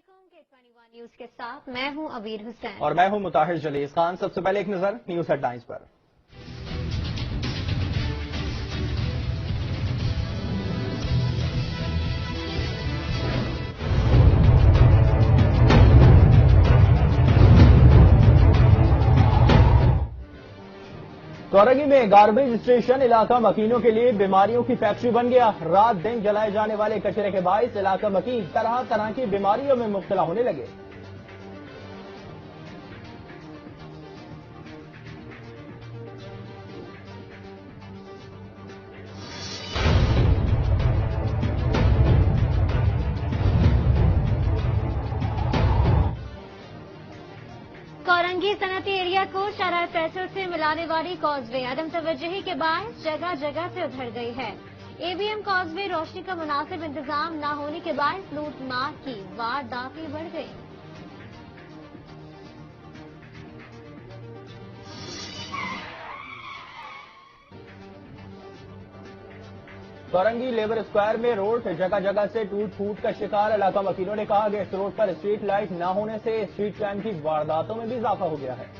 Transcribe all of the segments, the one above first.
K21 news के साथ मैं हूं अबीर हुसैन और मैं हूं मुताहिर जलीस खान। सबसे पहले एक नजर न्यूज हेडलाइंस पर। कोरंगी में गार्बेज स्टेशन इलाका मकीनों के लिए बीमारियों की फैक्ट्री बन गया। रात दिन जलाए जाने वाले कचरे के बायस इलाका मकीन तरह तरह की बीमारियों में मुब्तला होने लगे। कोरंगी सनती एरिया को शराय पैसर से मिलाने वाली कॉजवे अदम तवज्जोही के बायस जगह जगह से उधर गई है। एबीएम कॉजवे रोशनी का मुनासिब इंतजाम न होने के बायस लूट मार की वारदातें बढ़ गई। कोरंगी लेबर स्क्वायर में रोड जगह जगह से टूट फूट का शिकार। इलाका वकीलों ने कहा कि इस रोड पर स्ट्रीट लाइट न होने से स्ट्रीट क्राइम की वारदातों में भी इजाफा हो गया है।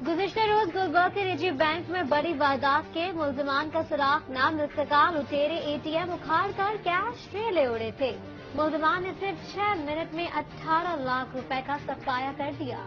गुज़िश्ता रोज गुलबर्ग के निजी बैंक में बड़ी वारदात के मुल्जिमान का सुराग न मिल सका। लुटेरे एटीएम उखाड़ कर कैश ट्रे ले उड़े थे। मुल्जिमान ने सिर्फ 6 मिनट में 18 लाख रुपए का सफाया कर दिया।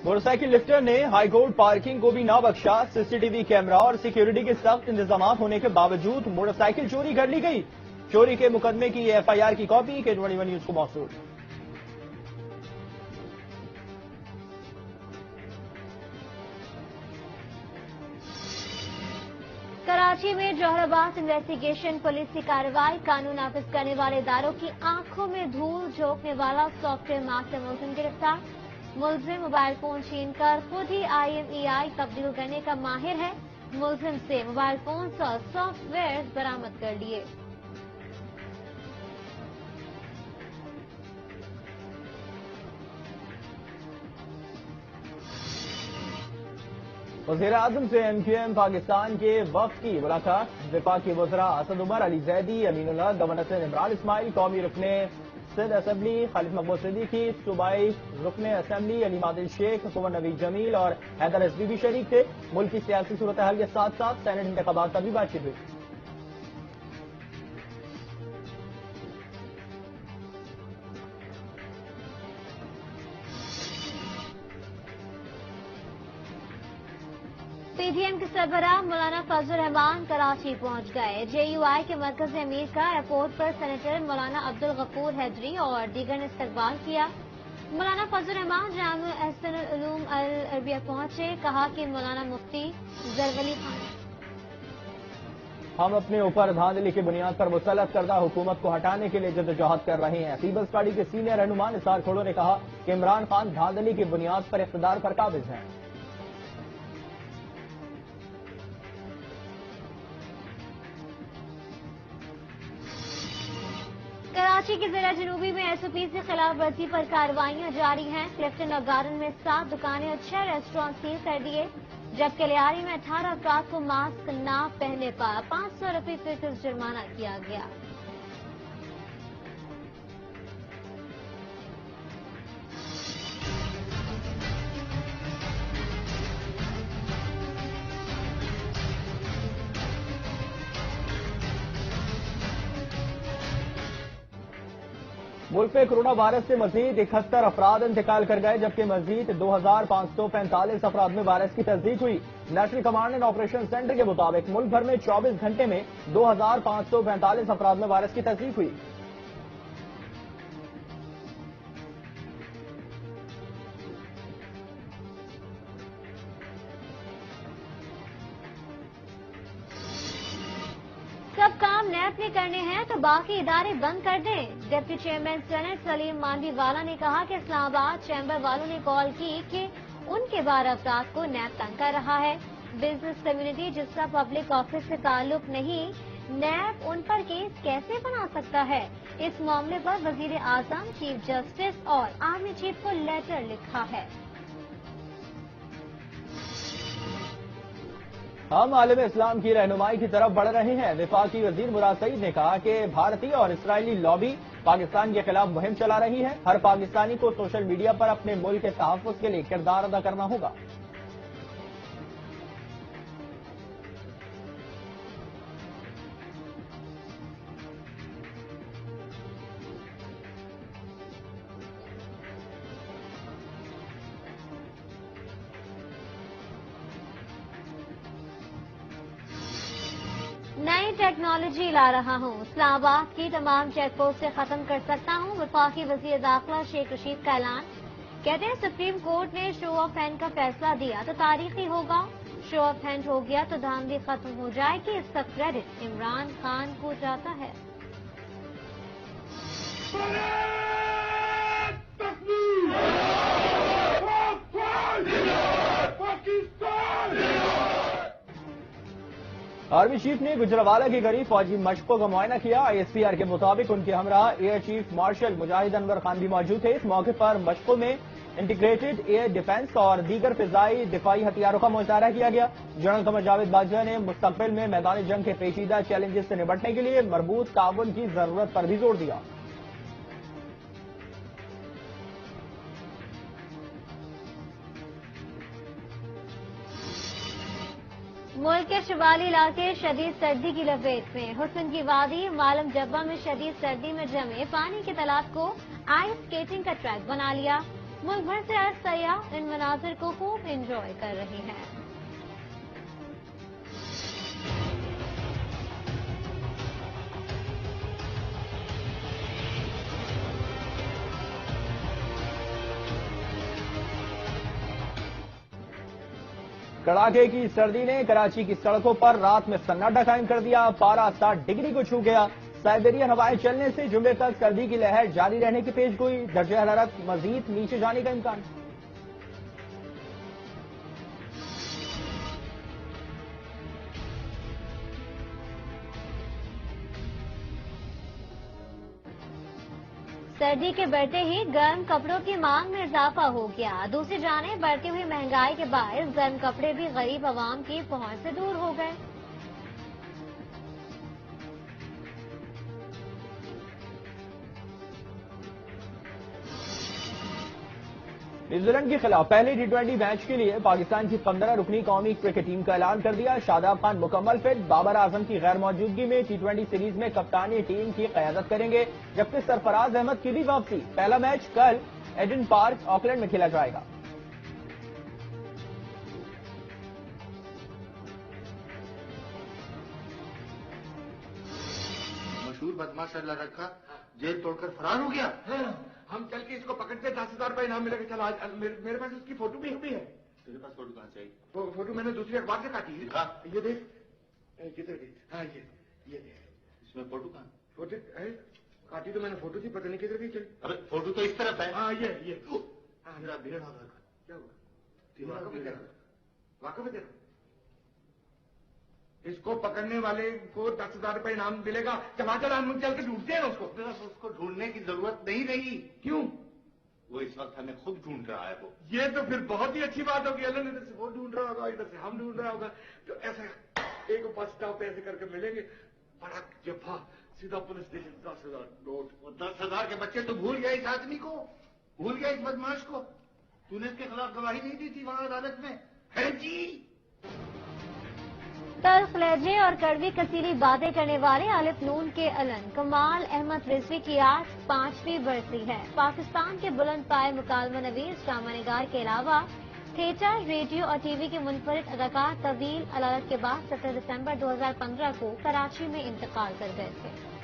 मोटरसाइकिल लिफ्टर ने हाईकोर्ट पार्किंग को भी ना बख्शा। सीसीटीवी कैमरा और सिक्योरिटी के सख्त इंतजाम होने के बावजूद मोटरसाइकिल चोरी कर ली गई। चोरी के मुकदमे की एफआईआर की कॉपी K21 न्यूज को मौसूल। कराची में जोहराबाद इन्वेस्टिगेशन पुलिस की कार्रवाई। कानून नाफिज करने वाले इदारों की आंखों में धूल झोंकने वाला सॉफ्टवेयर मास्टर मुलजिम गिरफ्तार। मुलजिम मोबाइल फोन छीनकर खुद ही IMEI तब्दील करने का माहिर है। मुलजिम से मोबाइल फोन और सॉफ्टवेयर बरामद कर लिए। वज़ीर-ए-आज़म से MQM पाकिस्तान के वफ्द की मुलाकात। वफाकी वज़रा असद उमर, अली जैदी, अमीनुल्लाह, गवर्नर इमरान इस्माइल, कौमी रुकने सिंध असेंबली खालिद मकबूल सिद्दीकी, सूबाई रुकने असेंबली अली मादिल शेख, कुंवर नवीद जमील और हैदर रिजवी भी शरीक थे। मुल्क की सियासी सूरत हाल के साथ साथ सेनेट इंतखाबात पर भी बातचीत हुई। PDM के सरबराह मौलाना फजल रहमान कराची पहुंच गए। JUI के मरकज अमीर का एयरपोर्ट पर सेनेटर मौलाना अब्दुल गफूर हैदरी और दीगर ने इस्तकबाल किया। मौलाना फजल रहमान जामिया एहसानुल उलूम अल अरबिया पहुंचे। कहा कि मौलाना मुफ्ती जरवली खान हम अपने ऊपर धांधली की बुनियाद पर मुसल्लत करदा हुकूमत को हटाने के लिए जद्दोजहद कर रहे हैं। पीपल्स पार्टी के सीनियर रहनुमा निसार खोड़ो ने कहा कि इमरान खान धांधली की बुनियाद पर इख्तिदार पर काबिज हैं। कराची के जिला जनूबी में SOP से खिलाफ वर्जी पर कार्रवाइयां जारी हैं। क्लिफ्टन और गार्डन में 7 दुकानें और 6 रेस्टोरेंट सील कर दिए, जबकि लियारी में 18 अफराद को मास्क न पहनने पर 500 रुपये फीसद जुर्माना किया गया। मुल्क में कोरोना वायरस से मजीद 71 अफराद इंतकाल कर गए, जबकि मजीद 2545 अफराद में वायरस की तस्दीक हुई। National command and operation centre के मुताबिक मुल्क भर में 24 घंटे में 2545 अफराद में वायरस की तस्दीक हुई। सब काम नैप में करने हैं तो बाकी इदारे बंद कर दें। Deputy chairman senate Salim Mandviwalla ने कहा कि इस्लामाबाद चैम्बर वालों ने कॉल की कि उनके 12 अफराद को नैप तंग कर रहा है। बिजनेस कम्युनिटी जिसका पब्लिक ऑफिस से ताल्लुक नहीं, नैप उन पर केस कैसे बना सकता है? इस मामले पर वजीर आजम, चीफ जस्टिस और आर्मी चीफ को लेटर लिखा है। हम आलम इस्लाम की रहनुमाई की तरफ बढ़ रहे हैं। वफाकी वजीर मुराद सईद ने कहा कि भारतीय और इसराइली लॉबी पाकिस्तान के खिलाफ मुहिम चला रही है। हर पाकिस्तानी को सोशल मीडिया पर अपने मुल्क के तहफ़्फ़ुज़ के लिए किरदार अदा करना होगा। नई टेक्नोलॉजी ला रहा हूँ, इस्लामाबाद की तमाम चेक पोस्ट से खत्म कर सकता हूँ। वफाकी वज़ीर दाखिला शेख रशीद का ऐलान। कहते हैं सुप्रीम कोर्ट ने शो ऑफ हैंड का फैसला दिया तो तारीखी होगा। शो ऑफ हैंड हो गया तो धांधली खत्म हो जाएगी। इसका क्रेडिट इमरान खान को जाता है। आर्मी चीफ ने गुजरावाला के करीब फौजी मशकों का मुआयना किया। आईएसपीआर के मुताबिक उनके हमरा एयर चीफ मार्शल मुजाहिद अनवर खान भी मौजूद थे। इस मौके पर मशकों में इंटीग्रेटेड एयर डिफेंस और दीगर फिजाई दिफाई हथियारों का मुजाहरा किया गया। जनरल कमर जावेद बाजवा ने मुस्तकबिल में मैदानी जंग के पेचीदा चैलेंजेस से निपटने के लिए मरबूत ताउन की जरूरत पर भी जोर दिया। मुल्क के शिमाली इलाके शदीद सर्दी की लपेट में। हुस्न की वादी मालम जब्बा में शदीद सर्दी में जमे पानी के तालाब को आइस स्केटिंग का ट्रैक बना लिया। मुल्क भर से आए सयाह इन मनाजिर को खूब एंजॉय कर रहे हैं। कड़ाके की सर्दी ने कराची की सड़कों पर रात में सन्नाटा कायम कर दिया। पारा 60 डिग्री को छू गया। साइबेरियन हवाएं चलने से जुमे तक सर्दी की लहर जारी रहने की पेशगोई। दर्जे हरारत मजीद नीचे जाने का इम्कान। सर्दी के बढ़ते ही गर्म कपड़ों की मांग में इजाफा हो गया। दूसरी जानिब बढ़ती हुई महंगाई के बायस गर्म कपड़े भी गरीब आवाम की पहुंच से दूर हो गए। न्यूजीलैंड के खिलाफ पहले टी20 मैच के लिए पाकिस्तान की 15 रुकनी कौमी क्रिकेट टीम का ऐलान कर दिया। शादाब खान मुकम्मल फिट। बाबर आजम की गैर मौजूदगी में टी20 सीरीज में कप्तानी टीम की क़यादत करेंगे, जबकि सरफराज अहमद की भी वापसी। पहला मैच कल एडन पार्क ऑकलैंड में खेला जाएगा। मशहूर बदमाश अल्लाह रखा जेल तोड़कर फरार हो गया। हम चल के इसको पकड़ते 10,000 रुपये इनाम मिलेगा। चल आज मेरे पास उसकी फोटो भी है। तेरे पास फोटो कहाँ चाहिए? फोटो मैंने दूसरी अखबार से काटी है। ये देख, किधर देख? हाँ ये देख। इसमें फोटो कहाँ? फोटो काटी तो मैंने फोटो थी, पता नहीं किधर गई। चल अबे फोटो तो इस तरफ है। हाँ ये मेरा बेड़ आ रहा। क्या हुआ? वाकफ है तेरा? इसको पकड़ने वाले को 10,000 रुपये इनाम मिलेगा। चला हम चल के ढूंढते हैं उसको। उसको ढूंढने की जरूरत नहीं रही। क्यों? वो इस वक्त हमें खुद ढूंढ रहा है। वो ये तो फिर बहुत ही अच्छी बात होगी। अल्लाह ने इधर से वो ढूंढ रहा होगा, इधर से हम ढूंढ रहा होगा, तो ऐसा एक बस स्टॉप पे ऐसे करके मिलेंगे। बड़ा जफा सीधा पुलिस स्टेशन। 10,000 नोट। और 10,000 के बच्चे तो भूल गए इस आदमी को, भूल गए इस बदमाश को। तूने इसके खिलाफ गवाही नहीं दी थी वहां अदालत में? है जी। तल्ख लहजे और कड़वी कसीली बातें करने वाले अलिफ नून के अलन कमाल अहमद रिजवी की आज 5वीं बरसी है। पाकिस्तान के बुलंद पाए मुकालमा नवीस ड्रामा निगार के अलावा थिएटर, रेडियो और टीवी के मुनफरिद अदाकार तवील अदालत के बाद 17 दिसंबर 2015 को कराची में इंतकाल कर गए थे।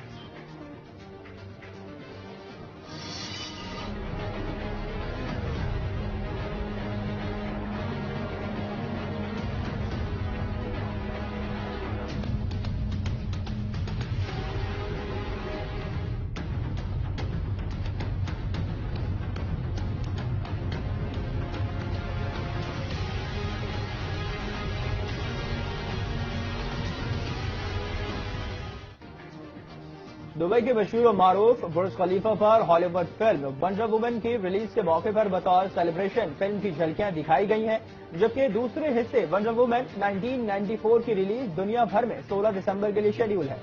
दुबई की मशहूर और मारूफ बुर्ज खलीफा पर हॉलीवुड फिल्म वंडर वुमन की रिलीज के मौके पर बतौर सेलिब्रेशन फिल्म की झलकियां दिखाई गई हैं, जबकि दूसरे हिस्से वंडर वुमन 1994 की रिलीज दुनिया भर में 16 दिसंबर के लिए शेड्यूल है।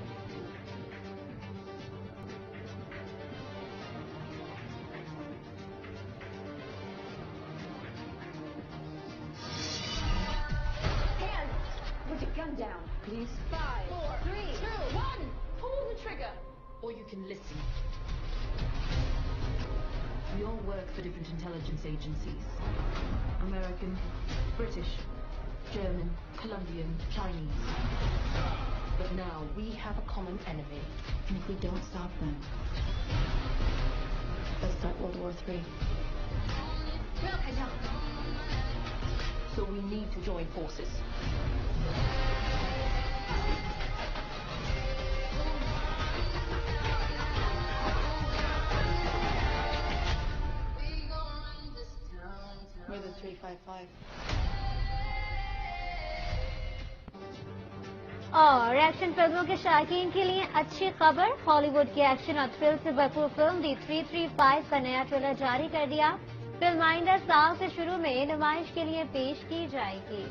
Put your gun down, please. 5, 4, 3, 2, 1. Pull the trigger, or you can listen. We all work for different intelligence agencies. American, British, German, Colombian, Chinese. But now we have a common enemy. And if we don't stop them, let's start World War III. So we need to join forces. We're the 355. और action फिल्मों के शौकीन के लिए अच्छी खबर, Hollywood की action और थ्रिल से भरपूर फिल्म दी 335 का नया ट्रेलर जारी कर दिया। फिल्म आइंदा साल के शुरू में नुमाइश के लिए पेश की जाएगी।